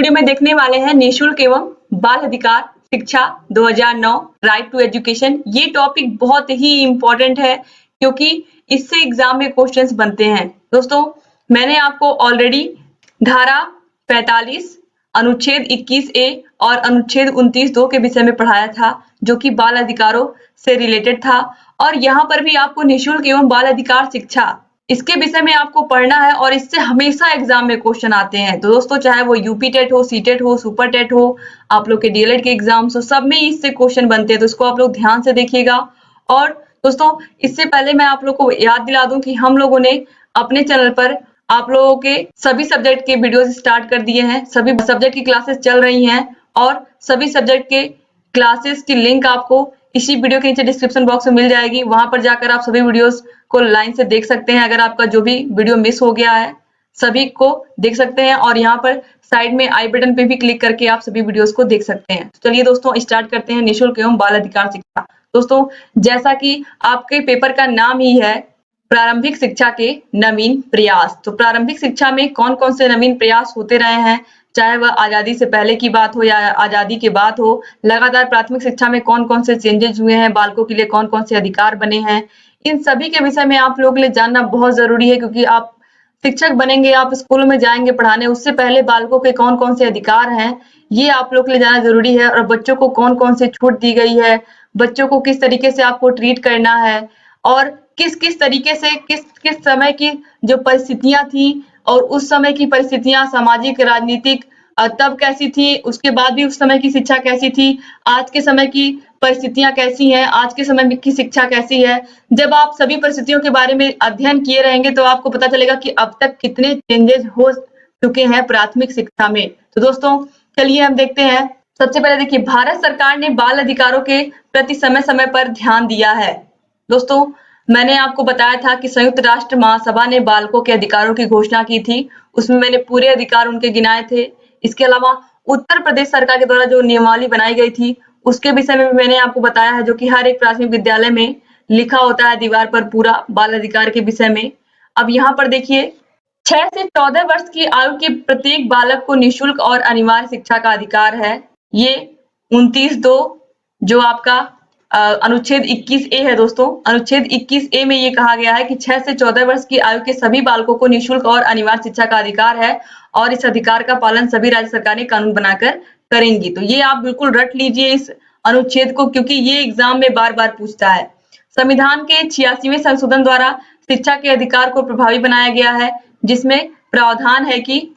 Video में देखने वाले हैं निःशुल्क एवं बाल अधिकार शिक्षा 2009 राइट टू एजुकेशन। ये टॉपिक बहुत ही इम्पोर्टेंट है क्योंकि इससे एग्जाम में क्वेश्चंस बनते हैं। दोस्तों, मैंने आपको ऑलरेडी धारा 45 अनुच्छेद 21A और अनुच्छेद 29(2) के विषय में पढ़ाया था, जो कि बाल अधिकारों से रिलेटेड था। और यहाँ पर भी आपको निःशुल्क एवं बाल अधिकार शिक्षा इसके विषय में आपको पढ़ना है और इससे हमेशा एग्जाम में क्वेश्चन आते हैं। तो दोस्तों, चाहे वो यूपी टेट हो, सी टेट हो, सुपर टेट हो, आप लोग के डीएलएड के एग्जाम्स हो, सब में इससे क्वेश्चन बनते हैं। तो इसको आप लोग ध्यान से देखिएगा। और दोस्तों, इससे पहले मैं आप लोग को याद दिला दूं कि हम लोगों ने अपने चैनल पर आप लोगों के सभी सब्जेक्ट के वीडियोस स्टार्ट कर दिए हैं। सभी सब्जेक्ट की क्लासेस चल रही हैं और सभी सब्जेक्ट के क्लासेस की लिंक आपको इसी वीडियो के नीचे डिस्क्रिप्शन बॉक्स में मिल जाएगी। वहां पर जाकर आप सभी वीडियोस को लाइन से देख सकते हैं। अगर आपका जो भी वीडियो मिस हो गया है, सभी को देख सकते हैं। और यहाँ पर साइड में आई बटन पे भी क्लिक करके आप सभी वीडियोस को देख सकते हैं। चलिए दोस्तों, स्टार्ट करते हैं निःशुल्क एवं बाल अधिकार शिक्षा। दोस्तों, जैसा कि आपके पेपर का नाम ही है प्रारंभिक शिक्षा के नवीन प्रयास, तो प्रारंभिक शिक्षा में कौन कौन से नवीन प्रयास होते रहे हैं, चाहे वह आजादी से पहले की बात हो या आजादी के बाद हो। लगातार प्राथमिक शिक्षा में कौन कौन से चेंजेस हुए हैं, बालकों के लिए कौन कौन से अधिकार बने हैं, इन सभी के विषय में आप लोगों के लिए जानना बहुत जरूरी है। क्योंकि आप शिक्षक बनेंगे, आप स्कूलों में जाएंगे पढ़ाने, उससे पहले बालकों के कौन कौन से अधिकार हैं, ये आप लोग के लिए जानना जरूरी है। और बच्चों को कौन कौन से छूट दी गई है, बच्चों को किस तरीके से आपको ट्रीट करना है, और किस किस तरीके से किस किस समय की जो परिस्थितियां थी और उस समय की परिस्थितियां सामाजिक राजनीतिक तब कैसी थी, उसके बाद भी उस समय की शिक्षा कैसी थी, आज के समय की परिस्थितियां कैसी हैं, आज के समय की शिक्षा कैसी है। जब आप सभी परिस्थितियों के बारे में अध्ययन किए रहेंगे तो आपको पता चलेगा कि अब तक कितने चेंजेस हो चुके हैं प्राथमिक शिक्षा में। तो दोस्तों, चलिए हम देखते हैं। सबसे पहले देखिए, भारत सरकार ने बाल अधिकारों के प्रति समय समय पर ध्यान दिया है। दोस्तों, मैंने आपको बताया था कि संयुक्त राष्ट्र महासभा ने बालकों के अधिकारों की घोषणा की थी। उसमें मैंने पूरे अधिकार उनके गिनाए थे। इसके अलावा उत्तर प्रदेश सरकार के द्वारा जो नियमावली बनाई गई थी, उसके विषय में भी मैंने आपको बताया है, जो कि हर एक प्राथमिक विद्यालय में लिखा होता है दीवार पर पूरा बाल अधिकार के विषय में। अब यहाँ पर देखिए, 6 से 14 वर्ष की आयु के प्रत्येक बालक को निःशुल्क और अनिवार्य शिक्षा का अधिकार है। ये 29(2) जो आपका अनुच्छेद 21A है। दोस्तों, अनुच्छेद 21A में ये कहा गया है कि 6 से 14 वर्ष की आयु के सभी बालकों को निःशुल्क और अनिवार्य शिक्षा का अधिकार है और इस अधिकार का पालन सभी राज्य सरकारें कानून बनाकर करेंगी। तो ये आप बिल्कुल रट लीजिए इस अनुच्छेद को, क्योंकि ये एग्जाम में बार बार पूछता है। संविधान के 86वें संशोधन द्वारा शिक्षा के अधिकार को प्रभावी बनाया गया है, जिसमें प्रावधान है कि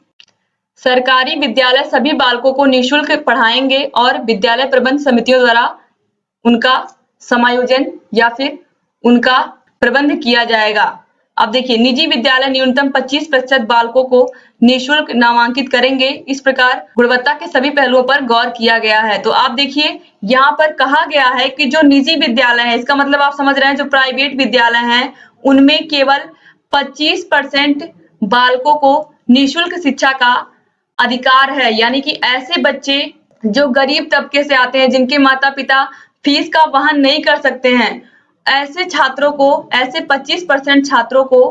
सरकारी विद्यालय सभी बालकों को निःशुल्क पढ़ाएंगे और विद्यालय प्रबंध समितियों द्वारा उनका समायोजन या फिर उनका प्रबंध किया जाएगा। अब देखिए, निजी विद्यालय न्यूनतम 25% बालकों को निःशुल्क नामांकित करेंगे। इस प्रकार गुणवत्ता के सभी पहलुओं पर गौर किया गया है। तो आप देखिए, यहाँ पर कहा गया है कि जो निजी विद्यालय है, इसका मतलब आप समझ रहे हैं जो प्राइवेट विद्यालय हैं, उनमें केवल 25% बालकों को निःशुल्क शिक्षा का अधिकार है। यानी कि ऐसे बच्चे जो गरीब तबके से आते हैं, जिनके माता पिता फीस का वहन नहीं कर सकते हैं, ऐसे छात्रों को, ऐसे 25% छात्रों को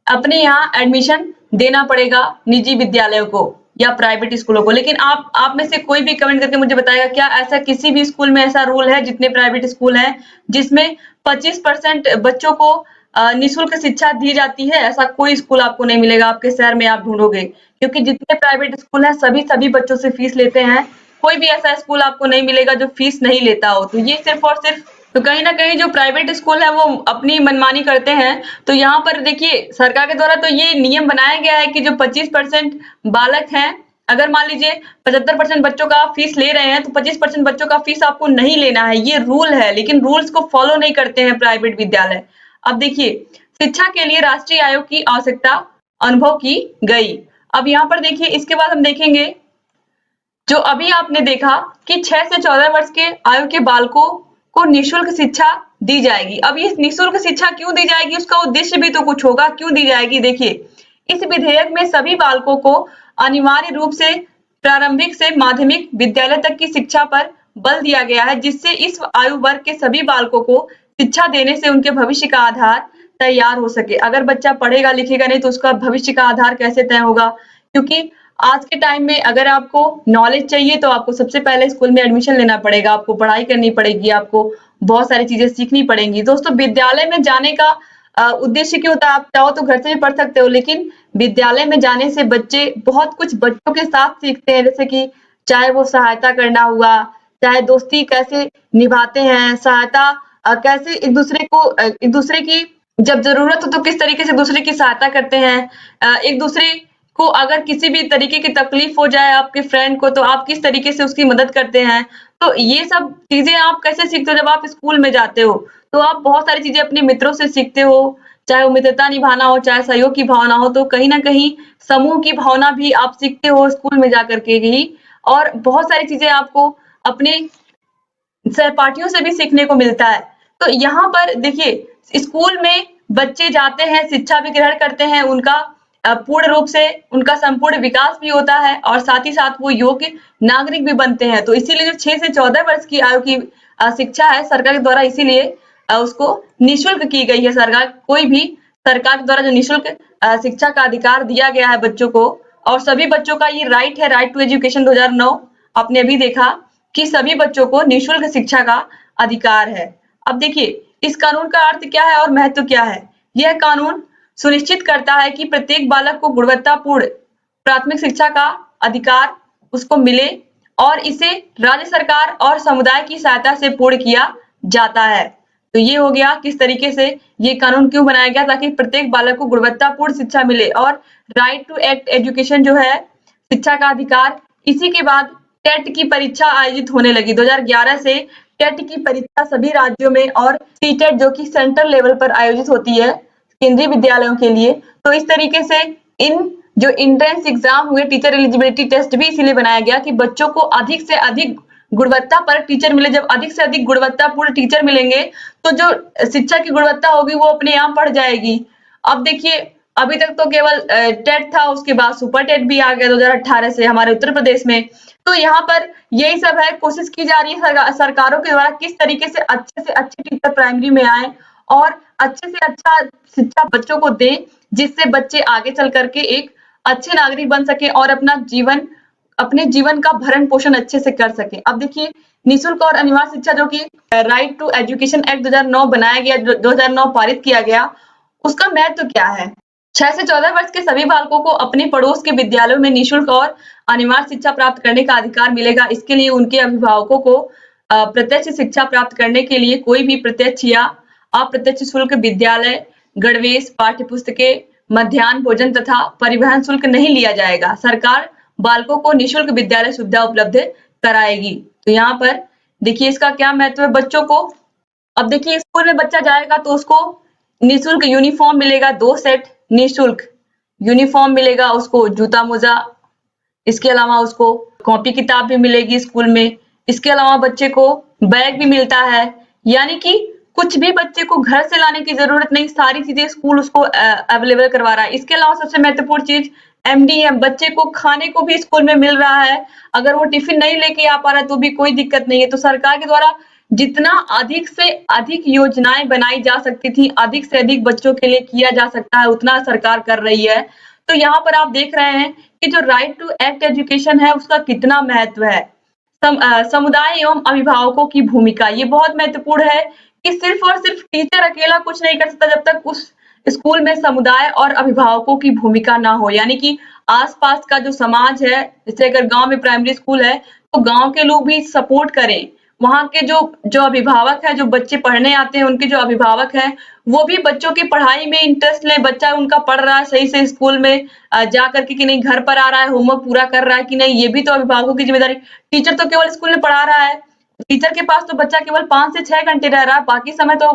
अपने यहाँ एडमिशन देना पड़ेगा, निजी विद्यालयों को या प्राइवेट स्कूलों को। लेकिन आप में से कोई भी कमेंट करके मुझे बताएगा, क्या ऐसा किसी भी स्कूल में ऐसा रूल है, जितने प्राइवेट स्कूल हैं, जिसमें 25% बच्चों को निःशुल्क शिक्षा दी जाती है? ऐसा कोई स्कूल आपको नहीं मिलेगा। आपके शहर में आप ढूंढोगे, क्योंकि जितने प्राइवेट स्कूल हैं सभी बच्चों से फीस लेते हैं। कोई भी ऐसा स्कूल आपको नहीं मिलेगा जो फीस नहीं लेता हो। तो ये सिर्फ और सिर्फ, तो कहीं ना कहीं जो प्राइवेट स्कूल है वो अपनी मनमानी करते हैं। तो यहाँ पर देखिए, सरकार के द्वारा तो ये नियम बनाया गया है कि जो 25% बालक हैं, अगर मान लीजिए 75% बच्चों का फीस ले रहे हैं, तो 25% बच्चों का फीस आपको नहीं लेना है। ये रूल है, लेकिन रूल्स को फॉलो नहीं करते हैं प्राइवेट विद्यालय। अब देखिए, शिक्षा के लिए राष्ट्रीय आयोग की आवश्यकता अनुभव की गई। अब यहाँ पर देखिए, इसके बाद हम देखेंगे, जो अभी आपने देखा कि 6 से 14 वर्ष के आयु के बालकों को निःशुल्क शिक्षा दी जाएगी। अब ये निःशुल्क शिक्षा क्यों दी जाएगी, उसका उद्देश्य भी तो कुछ होगा, क्यों दी जाएगी। देखिए, इस विधेयक में सभी बालकों को अनिवार्य रूप से प्रारंभिक से माध्यमिक विद्यालय तक की शिक्षा पर बल दिया गया है, जिससे इस आयु वर्ग के सभी बालकों को शिक्षा देने से उनके भविष्य का आधार तैयार हो सके। अगर बच्चा पढ़ेगा लिखेगा नहीं तो उसका भविष्य का आधार कैसे तय होगा, क्योंकि आज के टाइम में अगर आपको नॉलेज चाहिए तो आपको सबसे पहले स्कूल में एडमिशन लेना पड़ेगा, आपको पढ़ाई करनी पड़ेगी, आपको बहुत सारी चीजें सीखनी पड़ेंगी। दोस्तों, विद्यालय में जाने का उद्देश्य क्या होता है? आप चाहो तो घर से भी पढ़ सकते हो, लेकिन विद्यालय में जाने से बच्चे बहुत कुछ बच्चों के साथ सीखते हैं, जैसे कि चाहे वो सहायता करना हुआ, चाहे दोस्ती कैसे निभाते हैं, सहायता कैसे एक दूसरे की जब जरूरत हो तो किस तरीके से दूसरे की सहायता करते हैं, एक दूसरे को अगर किसी भी तरीके की तकलीफ हो जाए आपके फ्रेंड को तो आप किस तरीके से उसकी मदद करते हैं। तो ये सब चीजें आप कैसे सीखते हो? जब आप स्कूल में जाते हो तो आप बहुत सारी चीजें अपने मित्रों से सीखते हो, चाहे वो मित्रता निभाना हो, चाहे सहयोग की भावना हो, तो कहीं ना कहीं समूह की भावना भी आप सीखते हो स्कूल में जाकर के ही। और बहुत सारी चीजें आपको अपने सहपाठियों से भी सीखने को मिलता है। तो यहाँ पर देखिए, स्कूल में बच्चे जाते हैं, शिक्षा भी ग्रहण करते हैं, उनका पूर्ण रूप से उनका संपूर्ण विकास भी होता है और साथ ही साथ वो योग्य नागरिक भी बनते हैं। तो इसीलिए जो 6 से 14 वर्ष की आयु की शिक्षा है, सरकार के द्वारा इसीलिए उसको निःशुल्क की गई है। सरकार के द्वारा जो निःशुल्क शिक्षा का अधिकार दिया गया है बच्चों को, और सभी बच्चों का ये राइट है, राइट टू एजुकेशन 2009 आपने अभी देखा कि सभी बच्चों को निःशुल्क शिक्षा का अधिकार है। अब देखिए, इस कानून का अर्थ क्या है और महत्व क्या है? यह कानून सुनिश्चित करता है कि प्रत्येक बालक को गुणवत्तापूर्ण प्राथमिक शिक्षा का अधिकार उसको मिले और इसे राज्य सरकार और समुदाय की सहायता से पूर्ण किया जाता है। तो ये हो गया किस तरीके से ये कानून क्यों बनाया गया, ताकि प्रत्येक बालक को गुणवत्तापूर्ण शिक्षा मिले। और राइट टू एक्ट एजुकेशन जो है, शिक्षा का अधिकार, इसी के बाद टेट की परीक्षा आयोजित होने लगी। 2011 से टेट की परीक्षा सभी राज्यों में और सीटेट जो कि सेंट्रल लेवल पर आयोजित होती है केंद्रीय विद्यालयों के लिए। तो इस तरीके से इन जो एंट्रेंस एग्जाम हुए, टीचर एलिजिबिलिटी टेस्ट भी इसीलिए बनाया गया कि बच्चों को अधिक से अधिक गुणवत्ता पर टीचर मिले। जब अधिक से अधिक गुणवत्तापूर्ण टीचर मिलेंगे तो जो शिक्षा की गुणवत्ता होगी वो अपने आप बढ़ जाएगी। अब देखिए, अभी तक तो केवल टेट था, उसके बाद सुपर टेट भी आ गया 2018 से हमारे उत्तर प्रदेश में। तो यहाँ पर यही सब है, कोशिश की जा रही है सरकारों के द्वारा किस तरीके से अच्छे टीचर प्राइमरी में आए और अच्छे से अच्छा शिक्षा बच्चों को दें, जिससे बच्चे आगे चल करके एक अच्छे नागरिक बन सके और अपने जीवन का भरण पोषण अच्छे से कर सके। अब देखिए, निःशुल्क और अनिवार्य शिक्षा जो कि राइट टू एजुकेशन एक्ट 2009 बनाया गया, 2009 पारित किया गया, उसका महत्व क्या है? 6 से 14 वर्ष के सभी बालकों को अपने पड़ोस के विद्यालयों में निःशुल्क और अनिवार्य शिक्षा प्राप्त करने का अधिकार मिलेगा। इसके लिए उनके अभिभावकों को प्रत्यक्ष शिक्षा प्राप्त करने के लिए कोई भी प्रत्यक्ष या अप्रत्यक्ष शुल्क विद्यालय, गणवेश, पाठ्य पुस्तकें, मध्याह्न भोजन तथा परिवहन शुल्क नहीं लिया जाएगा। सरकार बालकों को निःशुल्क विद्यालय सुविधा उपलब्ध कराएगी। तो यहाँ पर देखिए इसका क्या महत्व है बच्चों को। अब देखिए, स्कूल में बच्चा जाएगा तो उसको निःशुल्क यूनिफॉर्म मिलेगा, 2 सेट निःशुल्क यूनिफॉर्म मिलेगा, उसको जूता मोजा, इसके अलावा उसको कॉपी किताब भी मिलेगी स्कूल में। इसके अलावा बच्चे को बैग भी मिलता है, यानी कि कुछ भी बच्चे को घर से लाने की जरूरत नहीं, सारी चीजें स्कूल उसको अवेलेबल करवा रहा है। इसके अलावा सबसे महत्वपूर्ण चीज एमडीएम, बच्चे को खाने को भी स्कूल में मिल रहा है। अगर वो टिफिन नहीं लेके आ पा रहा है तो भी कोई दिक्कत नहीं है। तो सरकार के द्वारा जितना अधिक से अधिक योजनाएं बनाई जा सकती थी, अधिक से अधिक बच्चों के लिए किया जा सकता है, उतना सरकार कर रही है। तो यहाँ पर आप देख रहे हैं कि जो राइट टू एक्ट एजुकेशन है उसका कितना महत्व है। समुदाय एवं अभिभावकों की भूमिका, ये बहुत महत्वपूर्ण है कि सिर्फ और सिर्फ टीचर अकेला कुछ नहीं कर सकता जब तक उस स्कूल में समुदाय और अभिभावकों की भूमिका ना हो। यानी कि आसपास का जो समाज है, जैसे अगर गांव में प्राइमरी स्कूल है तो गांव के लोग भी सपोर्ट करें। वहां के जो अभिभावक है, जो बच्चे पढ़ने आते हैं, उनके जो अभिभावक हैं, वो भी बच्चों की पढ़ाई में इंटरेस्ट ले। बच्चा उनका पढ़ रहा है सही से स्कूल में जा करके कि नहीं, घर पर आ रहा है, होमवर्क पूरा कर रहा है कि नहीं, ये भी तो अभिभावकों की जिम्मेदारी। टीचर तो केवल स्कूल में पढ़ा रहा है, टीचर के पास तो बच्चा केवल 5 से 6 घंटे रह रहा है, बाकी समय तो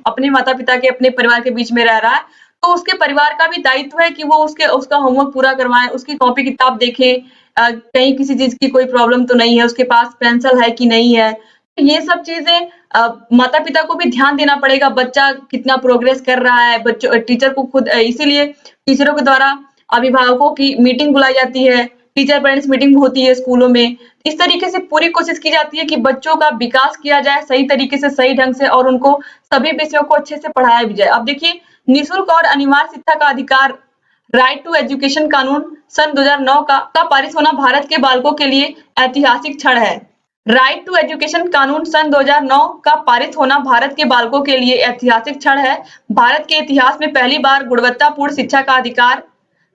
अपने माता पिता के, अपने परिवार के बीच में रह रहा है। तो उसके परिवार का भी दायित्व है कि वो उसका होमवर्क पूरा करवाए, उसकी कॉपी किताब देखे, कहीं किसी चीज की कोई प्रॉब्लम तो नहीं है, उसके पास पेंसिल है कि नहीं है। तो ये सब चीजें माता पिता को भी ध्यान देना पड़ेगा, बच्चा कितना प्रोग्रेस कर रहा है। बच्चों टीचर को खुद इसीलिए टीचरों के द्वारा अभिभावकों की मीटिंग बुलाई जाती है, टीचर पेरेंट्स मीटिंग होती है स्कूलों में। इस तरीके से पूरी कोशिश की जाती है कि बच्चों का विकास किया जाए सही तरीके से, सही ढंग से, और उनको सभी विषयों को अच्छे से पढ़ाया भी जाए। अब देखिए, निःशुल्क और अनिवार्य शिक्षा का अधिकार राइट टू एजुकेशन कानून सन 2009 का पारित होना भारत के बालकों के लिए ऐतिहासिक क्षण है। राइट टू एजुकेशन कानून सन 2009 का पारित होना भारत के बालकों के लिए ऐतिहासिक क्षण है। भारत के इतिहास में पहली बार गुणवत्तापूर्ण शिक्षा का अधिकार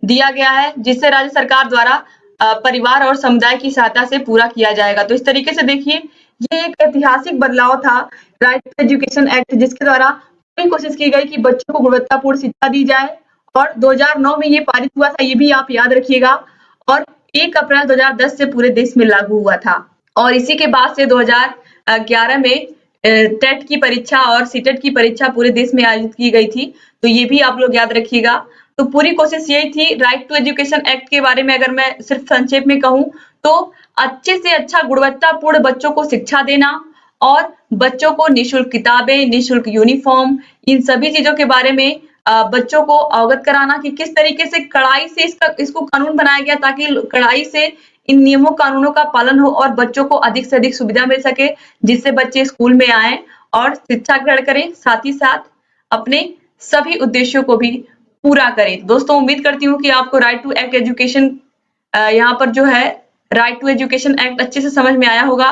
दिया गया है, जिसे राज्य सरकार द्वारा परिवार और समुदाय की सहायता से पूरा किया जाएगा। तो इस तरीके से देखिए, ये एक ऐतिहासिक बदलाव था राइट टू एजुकेशन एक्ट, जिसके द्वारा पूरी कोशिश की गई कि बच्चों को गुणवत्तापूर्ण शिक्षा दी जाए और 2009 में ये पारित हुआ था, ये भी आप याद रखिएगा। और 1 अप्रैल 2010 से पूरे देश में लागू हुआ था और इसी के बाद से 2011 में टेट की परीक्षा और सीटेट की परीक्षा पूरे देश में आयोजित की गई थी। तो ये भी आप लोग याद रखिएगा। तो पूरी कोशिश यही थी राइट टू एजुकेशन एक्ट के बारे में अगर मैं सिर्फ संक्षेप में कहूँ तो अच्छे से अच्छा गुणवत्तापूर्ण बच्चों को शिक्षा देना और बच्चों को निःशुल्क किताबें, निःशुल्क यूनिफॉर्म, इन सभी चीजों के बारे में बच्चों को अवगत कराना कि किस तरीके से कड़ाई से इसको कानून बनाया गया ताकि कड़ाई से इन नियमों कानूनों का पालन हो और बच्चों को अधिक से अधिक सुविधा मिल सके, जिससे बच्चे स्कूल में आए और शिक्षा ग्रहण करें, साथ ही साथ अपने सभी उद्देश्यों को भी पूरा करें। दोस्तों, उम्मीद करती हूँ कि आपको राइट टू एक्ट एजुकेशन यहाँ पर जो है राइट टू एजुकेशन एक्ट अच्छे से समझ में आया होगा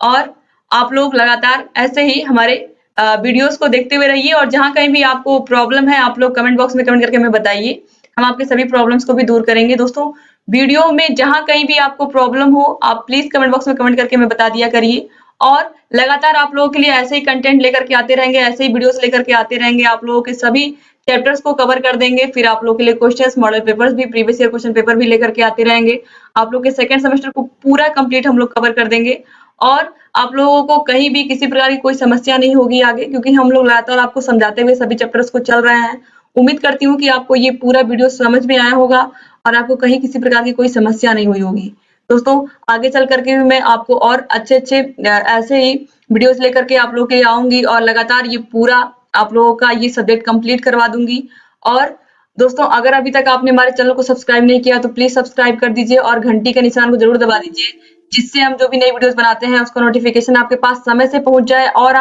और आप लोग लगातार ऐसे ही हमारे वीडियोस को देखते हुए रहिए और जहां कहीं भी आपको प्रॉब्लम है आप लोग कमेंट बॉक्स में कमेंट करके हमें बताइए, हम आपके सभी प्रॉब्लम्स को भी दूर करेंगे। दोस्तों, वीडियो में जहां कहीं भी आपको प्रॉब्लम हो आप प्लीज कमेंट बॉक्स में कमेंट करके हमें बता दिया करिए और लगातार आप लोगों के लिए ऐसे ही कंटेंट लेकर के आते रहेंगे, ऐसे ही वीडियोस लेकर के आते रहेंगे। आप लोगों के सभी चैप्टर्स को कवर कर देंगे, फिर आप लोगों के लिए क्वेश्चंस, मॉडल पेपर्स भी, प्रीवियस ईयर क्वेश्चन पेपर भी लेकर के आते रहेंगे। आप लोग के सेकंड सेमेस्टर को पूरा कंप्लीट हम लोग कवर कर देंगे और आप लोगों को कहीं भी किसी प्रकार की कोई समस्या नहीं होगी आगे, क्योंकि हम लोग लगातार आपको समझाते हुए सभी चैप्टर्स को चल रहे हैं। उम्मीद करती हूँ कि आपको ये पूरा वीडियो समझ में आया होगा और आपको कहीं किसी प्रकार की कोई समस्या नहीं हुई होगी। दोस्तों, आगे चल करके भी मैं आपको और अच्छे ऐसे ही वीडियोस लेकर के आप लोग के आऊंगी और लगातार ये पूरा आप लोगों का ये सब्जेक्ट कंप्लीट करवा दूंगी। और दोस्तों, अगर अभी तक आपने हमारे चैनल को सब्सक्राइब नहीं किया तो प्लीज सब्सक्राइब कर दीजिए और घंटी के निशान को जरूर दबा दीजिए, जिससे हम जो भी नई वीडियोस बनाते हैं उसका नोटिफिकेशन आपके पास समय से पहुंच जाए और